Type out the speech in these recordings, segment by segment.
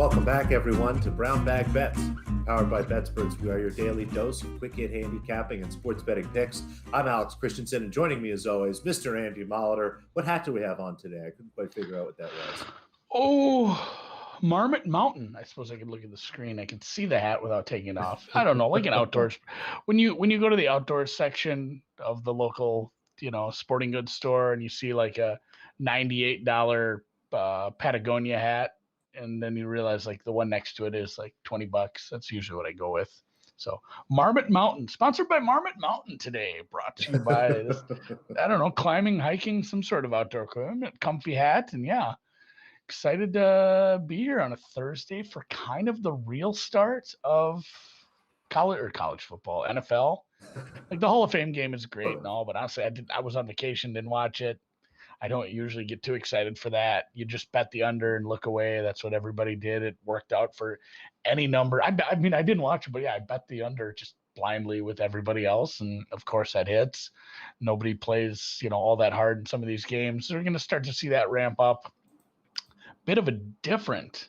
Welcome back, everyone, to Brown Bag Bets. Powered by BETSPERTS, we are your daily dose of quick hit handicapping and sports betting picks. I'm Alex Christenson, and joining me as always, Mr. Andy Molitor. What hat do we have on today? I couldn't quite figure out what that was. Oh, Marmot Mountain. I suppose I could look at the screen. I can see the hat without taking it off. I don't know, like an outdoors. When you go to the outdoors section of the local, sporting goods store, and you see like a $98 Patagonia hat, and then you realize like the one next to it is like $20. That's usually what I go with. So Marmot Mountain, sponsored by Marmot Mountain today, brought to you by this, I don't know, climbing, hiking, some sort of outdoor equipment, comfy hat. And yeah, excited to be here on a Thursday for kind of the real start of college football, NFL. Like the Hall of Fame game is great and all, but honestly, I was on vacation, didn't watch it. I don't usually get too excited for that. You just bet the under and look away. That's what everybody did. It worked out for any number. I mean, I didn't watch it, but yeah, I bet the under just blindly with everybody else. And of course that hits. Nobody plays, all that hard in some of these games. So we're going to start to see that ramp up. Bit of a different,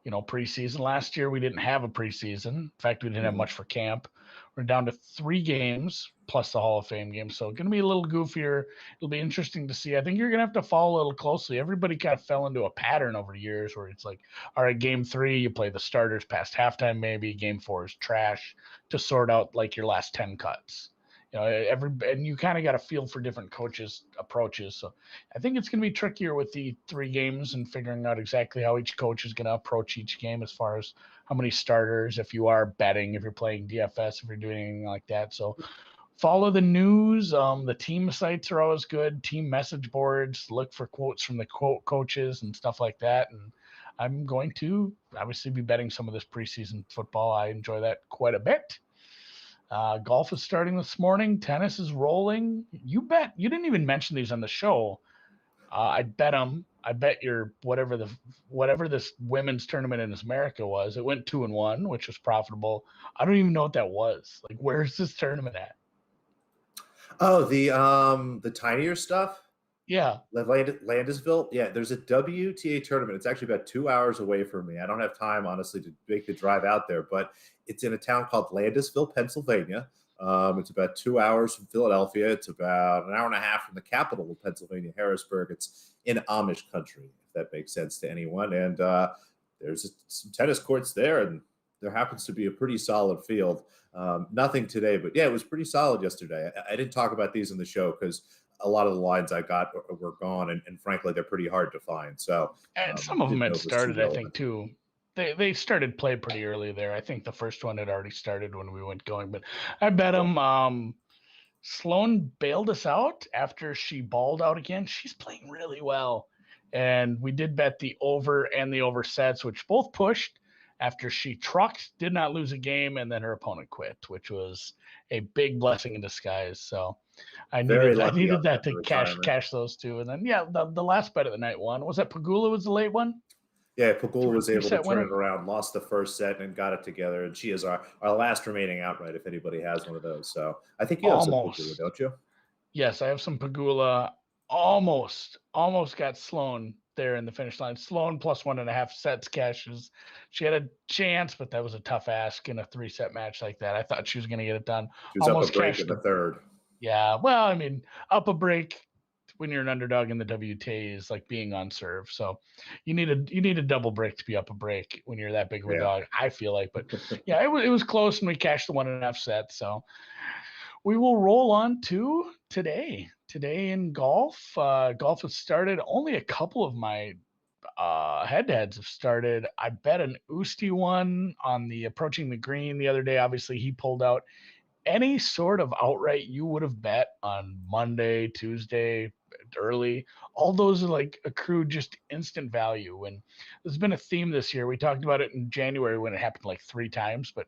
preseason. Last year we didn't have a preseason. In fact, we didn't have much for camp. We're down to 3 games plus the Hall of Fame game. So going to be a little goofier. It'll be interesting to see. I think you're going to have to follow a little closely. Everybody kind of fell into a pattern over the years where it's like, all right, game 3, you play the starters past halftime, maybe game 4 is trash to sort out like your last 10 cuts. And you kind of got a feel for different coaches' approaches. So I think it's going to be trickier with the 3 games and figuring out exactly how each coach is going to approach each game as far as how many starters, if you are betting, if you're playing DFS, if you're doing anything like that. So follow the news. The team sites are always good. Team message boards, look for quotes from the coaches and stuff like that. And I'm going to obviously be betting some of this preseason football. I enjoy that quite a bit. Golf is starting this morning. Tennis is rolling. You didn't even mention these on the show. I bet them. I bet your whatever this women's tournament in America was. It went 2-1, which was profitable. I don't even know what that was. Like, where's this tournament at? Oh, the tinier stuff. Yeah, Landisville. Yeah, there's a WTA tournament. It's actually about 2 hours away from me. I don't have time, honestly, to make the drive out there, but it's in a town called Landisville, Pennsylvania. It's about 2 hours from Philadelphia. It's about an hour and a half from the capital of Pennsylvania, Harrisburg. It's in Amish country, if that makes sense to anyone. And there's some tennis courts there, and there happens to be a pretty solid field. Nothing today, but yeah, it was pretty solid yesterday. I didn't talk about these in the show because a lot of the lines I got were gone, and frankly, they're pretty hard to find. So, and some of them had started, I think, too. They started play pretty early there. I think the first one had already started when we went going, but I bet them. Sloan bailed us out after she balled out again. She's playing really well, and we did bet the over and the over sets, which both pushed after she trucked, did not lose a game, and then her opponent quit, which was a big blessing in disguise. So I needed that to cash those 2. And then, yeah, the last bet of the night won. Was that Pagula was the late one? Yeah, Pagula was able to turn it around, lost the first set, and got it together. And she is our last remaining outright if anybody has one of those. So I think you have some Pagula, don't you? Yes, I have some Pagula. Almost got Sloan there in the finish line. Sloan plus 1.5 sets cashes. She had a chance, but that was a tough ask in a 3-set match like that. I thought she was going to get it done. She was almost up a break in the third. Yeah, well, I mean, up a break when you're an underdog in the WTA is like being on serve. So you need a double break to be up a break when you're that big of a dog, I feel like. But yeah, it was close, and we cashed the 1.5 sets. So we will roll on to today. Today in golf. Golf has started. Only a couple of my head-to-heads have started. I bet an Usti one on the approaching the green the other day. Obviously, he pulled out. Any sort of outright you would have bet on Monday, Tuesday, early, all those are like accrued just instant value. And there's been a theme this year. We talked about it in January when it happened like 3 times, but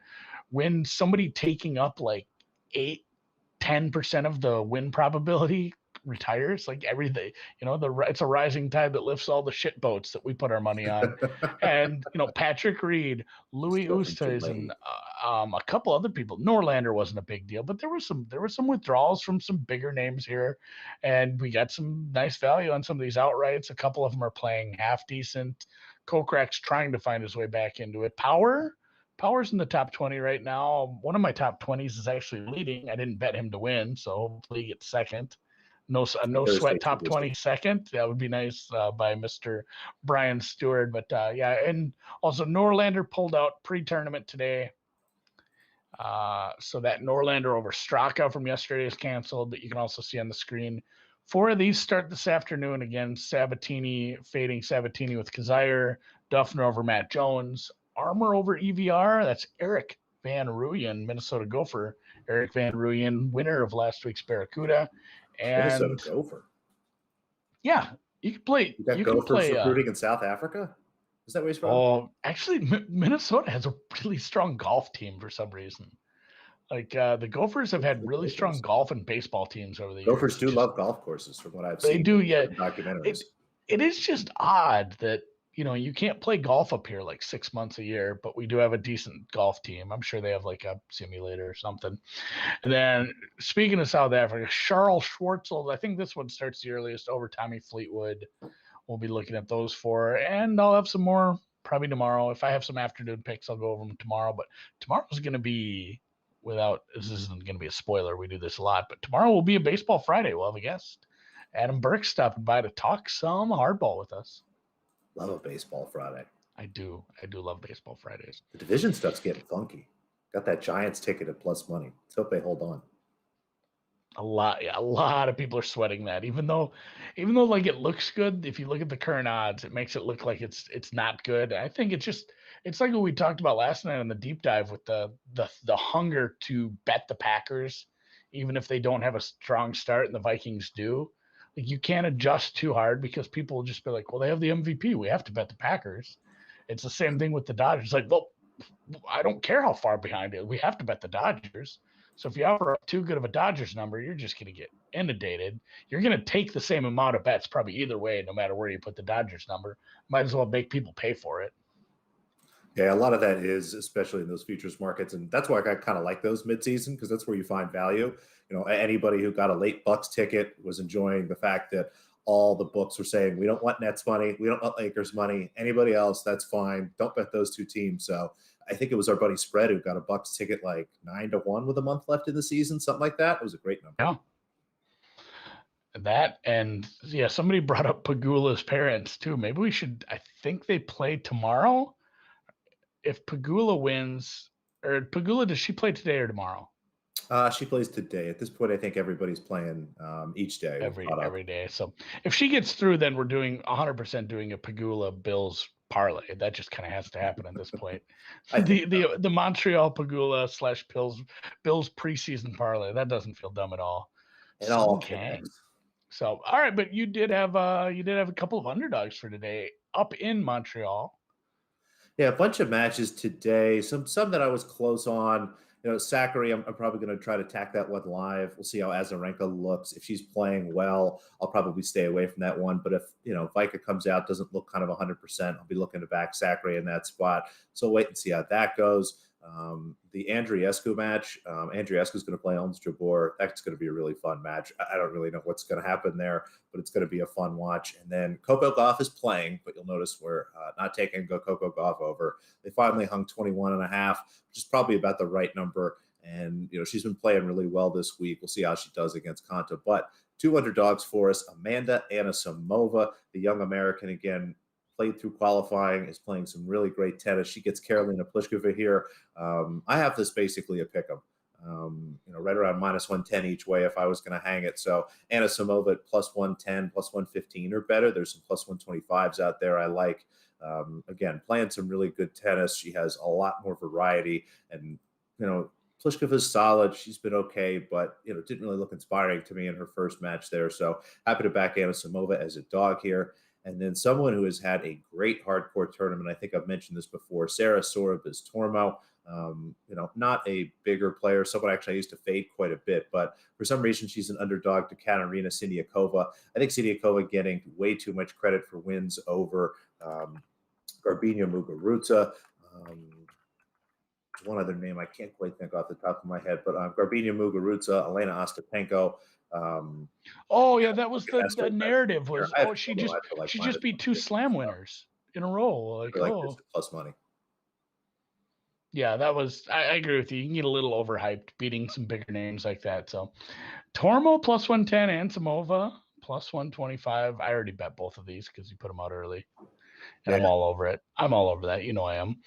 when somebody taking up like 8-10% of the win probability retires. Like everything, it's a rising tide that lifts all the shit boats that we put our money on. And Patrick Reed, Louis Oosthuizen, a couple other people. Norlander wasn't a big deal, but there were some withdrawals from some bigger names here, and we got some nice value on some of these outrights. A couple of them are playing half decent. Kokrak's trying to find his way back into it. Power's in the top 20 right now. One of my top 20s is actually leading. I didn't bet him to win, so hopefully he gets second. No sweat top 20 second. That would be nice by Mr. Brian Stewart. But and also Norlander pulled out pre-tournament today. So that Norlander over Straka from yesterday is canceled, but you can also see on the screen 4 of these start this afternoon. Again, Sabatini fading Sabatini with Kazire, Duffner over Matt Jones, Armour over EVR. That's Eric Van Rooyen, Minnesota Gopher. Eric Van Rooyen, winner of last week's Barracuda. And Minnesota Gopher. Yeah, you can play. You got Gophers recruiting in South Africa? Is that where he's from? Oh, actually, Minnesota has a really strong golf team for some reason. Like the Gophers have had really strong golf and baseball teams over the years. Gophers do love golf courses, from what I've seen. They do, yeah. Documentaries. It is just odd that you can't play golf up here like 6 months a year, but we do have a decent golf team. I'm sure they have like a simulator or something. And then speaking of South Africa, Charles Schwartzel, I think this one starts the earliest over Tommy Fleetwood. We'll be looking at those 4, and I'll have some more probably tomorrow. If I have some afternoon picks, I'll go over them tomorrow. But tomorrow's going to be this isn't going to be a spoiler. We do this a lot, but tomorrow will be a baseball Friday. We'll have a guest. Adam Burke stopping by to talk some hardball with us. Love a baseball Friday. I do love baseball Fridays. The division stuff's getting funky. Got that Giants ticket at plus money. Let's hope they hold on. A lot of people are sweating that, even though like it looks good. If you look at the current odds, it makes it look like it's not good. I think it's like what we talked about last night on the deep dive with the hunger to bet the Packers, even if they don't have a strong start and the Vikings do. Like you can't adjust too hard because people will just be like, well, they have the MVP. We have to bet the Packers. It's the same thing with the Dodgers. Like, well, I don't care how far behind it. We have to bet the Dodgers. So if you offer up too good of a Dodgers number, you're just going to get inundated. You're going to take the same amount of bets probably either way, no matter where you put the Dodgers number. Might as well make people pay for it. Yeah, a lot of that is, especially in those futures markets. And that's why I kind of like those midseason, because that's where you find value. Anybody who got a late Bucks ticket was enjoying the fact that all the books were saying, we don't want Nets money. We don't want Lakers money. Anybody else, that's fine. Don't bet those 2 teams. So I think it was our buddy Spread who got a Bucks ticket like 9-1 with a month left in the season, something like that. It was a great number. Yeah. That, and somebody brought up Pagula's parents too. Maybe we should, I think they play tomorrow. If Pagula wins, or Pagula, does she play today or tomorrow? She plays today. At this point, I think everybody's playing each day. Every day. So if she gets through, then we're doing 100% doing a Pagula Bills parlay. That just kind of has to happen at this point. the Montreal Pagula / Bills preseason parlay. That doesn't feel dumb at all. It all can. So all right, but you did have a couple of underdogs for today up in Montreal. Yeah, a bunch of matches today. Some that I was close on. Zachary, I'm probably going to try to tack that one live. We'll see how Azarenka looks. If she's playing well, I'll probably stay away from that one. But if, Vika comes out, doesn't look kind of 100%, I'll be looking to back Zachary in that spot. So wait and see how that goes. The Andreescu match, Andreescu is going to play Holmes Jabor. That's going to be a really fun match. I don't really know what's going to happen there, but it's going to be a fun watch. And then Coco Gauff is playing, but you'll notice we're not taking Coco Gauff over. They finally hung 21.5, which is probably about the right number. And, she's been playing really well this week. We'll see how she does against Konta. But 2 underdogs for us, Amanda Anisimova, the young American, again, played through qualifying, is playing some really great tennis. She gets Karolina Pliskova here. I have this basically a pick 'em, right around -110 each way if I was going to hang it. So Anisimova at +110, +115 or better. There's some +125s out there I like. Again, playing some really good tennis. She has a lot more variety, and Pliskova's solid. She's been okay, but didn't really look inspiring to me in her first match there. So happy to back Anisimova as a dog here. And then someone who has had a great hardcore tournament, I think I've mentioned this before, Sarah Sorabis Tormo. Not a bigger player, someone actually I used to fade quite a bit, but for some reason she's an underdog to Katerina Siniakova. I think Siniakova getting way too much credit for wins over Garbina Muguruza. One other name I can't quite think off the top of my head, but Garbina Muguruza, Elena Ostapenko. That was the narrative was she just beat 2 slam winners in a row. This is plus money. Yeah, that was. I agree with you. You can get a little overhyped beating some bigger names like that. So, Tormo plus 110 and Samova plus 125. I already bet both of these because you put them out early, and I'm all over it. I'm all over that. I am.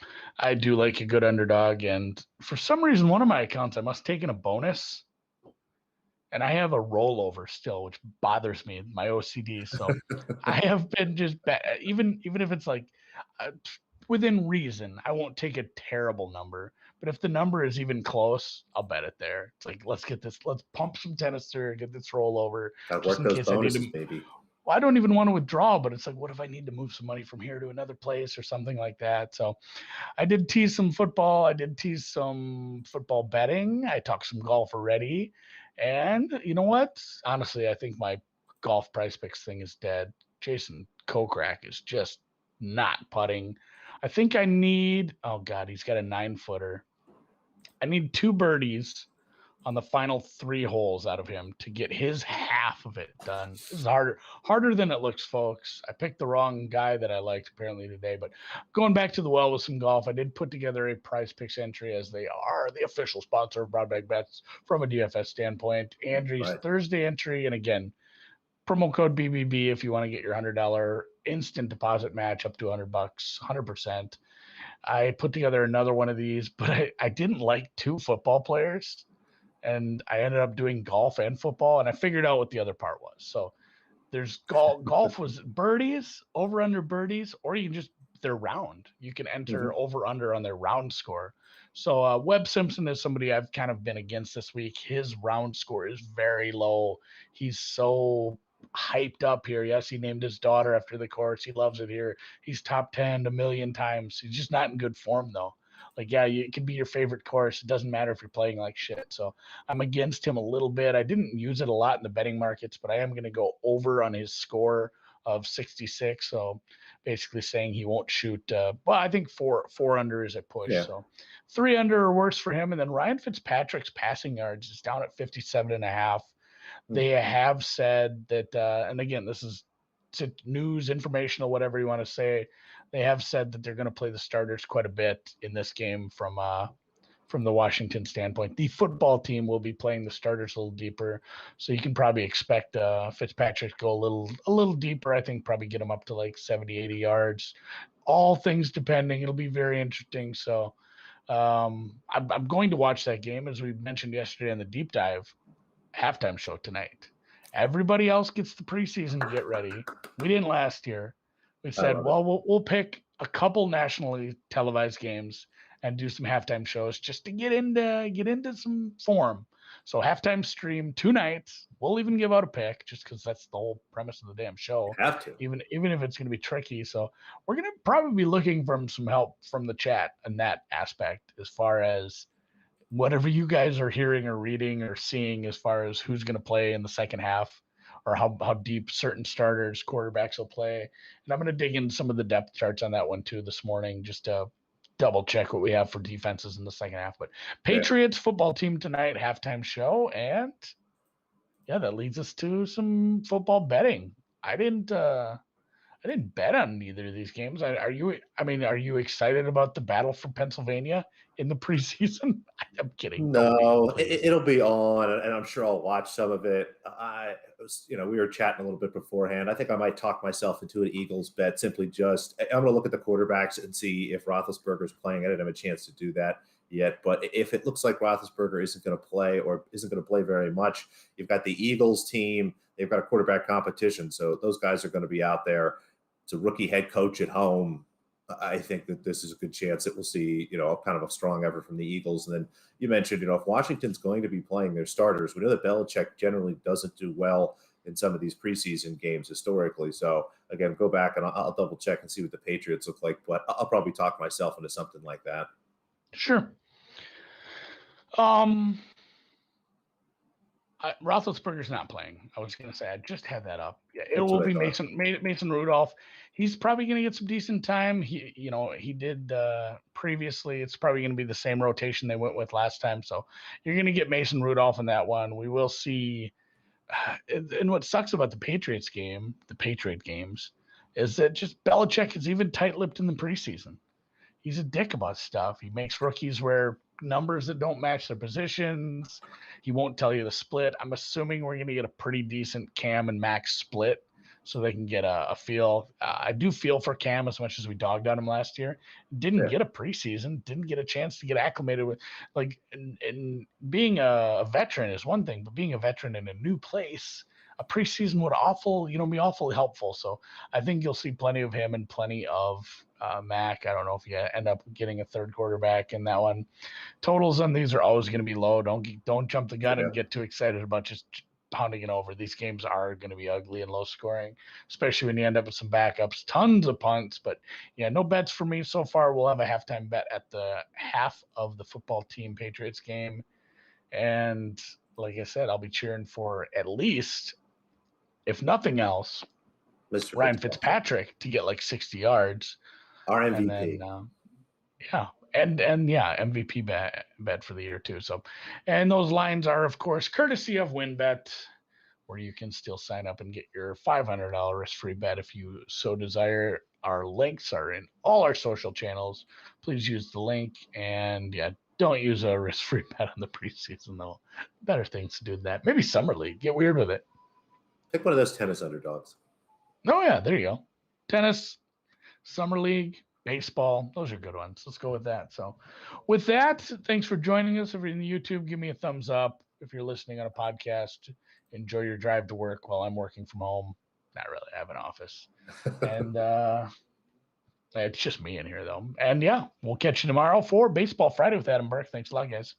I do like a good underdog, and for some reason, one of my accounts I must have taken a bonus, and I have a rollover still, which bothers me. My OCD. So, I have been just even if it's like. Within reason, I won't take a terrible number, but if the number is even close, I'll bet it there. It's like, let's pump some tennis through, get this rollover. Gotta work those bonuses, baby. Well, I don't even want to withdraw, but it's like, what if I need to move some money from here to another place or something like that? So I did tease some football. I did tease some football betting. I talked some golf already. And you know what? Honestly, I think my golf prize picks thing is dead. Jason Kokrak is just not putting. I think I need, he's got a 9-footer. I need 2 birdies on the final 3 holes out of him to get his half of it done. This is harder than it looks, folks. I picked the wrong guy that I liked apparently today, but going back to the well with some golf, I did put together a PrizePicks entry as they are the official sponsor of Broadbag Bets from a DFS standpoint. Andrew's Thursday entry, and again, promo code BBB if you want to get your $100 instant deposit match up to $100, 100%. I put together another one of these, but I didn't like 2 football players, and I ended up doing golf and football, and I figured out what the other part was. So there's golf was birdies, over under birdies, or you can just their round. You can enter over under on their round score. So Webb Simpson is somebody I've kind of been against this week. His round score is very low. He's so hyped up here. Yes, he named his daughter after the course. He loves it here. He's top 10 a million times. He's just not in good form though. Like, yeah, it can be your favorite course. It doesn't matter if you're playing like shit. So I'm against him a little bit. I didn't use it a lot in the betting markets, but I am going to go over on his score of 66. So basically saying he won't shoot. I think four under is a push. Yeah. So 3 under or worse for him. And then Ryan Fitzpatrick's passing yards is down at 57.5. They have said that, and again, this is news, informational, whatever you want to say. They have said that they're going to play the starters quite a bit in this game from the Washington standpoint. The football team will be playing the starters a little deeper, so you can probably expect Fitzpatrick to go a little deeper. I think probably get him up to like 70, 80 yards. All things depending. It'll be very interesting. So I'm going to watch that game, as we mentioned yesterday on the deep dive. Halftime show tonight. Everybody else gets the preseason get ready. We didn't last year. We said, we'll pick a couple nationally televised games and do some halftime shows just to get into some form. So halftime stream 2 nights. We'll even give out a pick just because that's the whole premise of the damn show. You have to. Even if it's going to be tricky. So we're going to probably be looking for some help from the chat in that aspect as far as whatever you guys are hearing or reading or seeing as far as who's going to play in the second half or how deep certain starters, quarterbacks will play. And I'm going to dig into some of the depth charts on that one too this morning, just to double check what we have for defenses in the second half. But Patriots football team tonight, halftime show. And yeah, that leads us to some football betting. I didn't bet on either of these games. Are you excited about the battle for Pennsylvania in the preseason? I'm kidding. No, it'll be on, and I'm sure I'll watch some of it. We were chatting a little bit beforehand. I think I might talk myself into an Eagles bet. Simply I'm going to look at the quarterbacks and see if Roethlisberger's playing. I didn't have a chance to do that yet, but if it looks like Roethlisberger isn't going to play or isn't going to play very much, you've got the Eagles team. They've got a quarterback competition, so those guys are going to be out there. It's a rookie head coach at home. I think that this is a good chance that we'll see, kind of a strong effort from the Eagles. And then you mentioned, if Washington's going to be playing their starters, we know that Belichick generally doesn't do well in some of these preseason games historically. So again, go back and I'll double check and see what the Patriots look like, but I'll probably talk myself into something like that. Sure. Roethlisberger's not playing. I was going to say, I just had that up. Yeah, it That's will what I be thought. Mason Rudolph. He's probably going to get some decent time. He did previously. It's probably going to be the same rotation they went with last time. So you're going to get Mason Rudolph in that one. We will see. And what sucks about the Patriot games, is that just Belichick is even tight-lipped in the preseason. He's a dick about stuff. He makes rookies wear numbers that don't match their positions. He won't tell you the split. I'm assuming we're going to get a pretty decent Cam and Max split so they can get a feel. I do feel for Cam as much as we dogged on him last year. Didn't get a preseason, didn't get a chance to get acclimated with, like, and being a veteran is one thing, but being a veteran in a new place, a preseason would be awfully helpful. So I think you'll see plenty of him and plenty of Mac. I don't know if you end up getting a third quarterback in that one. Totals on these are always going to be low. Don't jump the gun and get too excited about just pounding it over. These games are going to be ugly and low scoring, especially when you end up with some backups, tons of punts. But yeah, no bets for me so far. We'll have a halftime bet at the half of the football team Patriots game. And like I said, I'll be cheering for, at least, if nothing else, Mr. Ryan Fitzpatrick to get like 60 yards. Our MVP. And then, MVP bet for the year too. So, and those lines are, of course, courtesy of WinBet, where you can still sign up and get your $500 risk-free bet if you so desire. Our links are in all our social channels. Please use the link, and don't use a risk-free bet on the preseason though. Better things to do than that. Maybe Summer League. Get weird with it. Pick one of those tennis underdogs. Oh yeah, there you go. Tennis, Summer League, baseball, those are good ones. Let's go with that. So with that, thanks for joining us. If you're in the YouTube, give me a thumbs up. If you're listening on a podcast, enjoy your drive to work while I'm working from home. Not really, I have an office. And it's just me in here though. And we'll catch you tomorrow for Baseball Friday with Adam Burke. Thanks a lot, guys.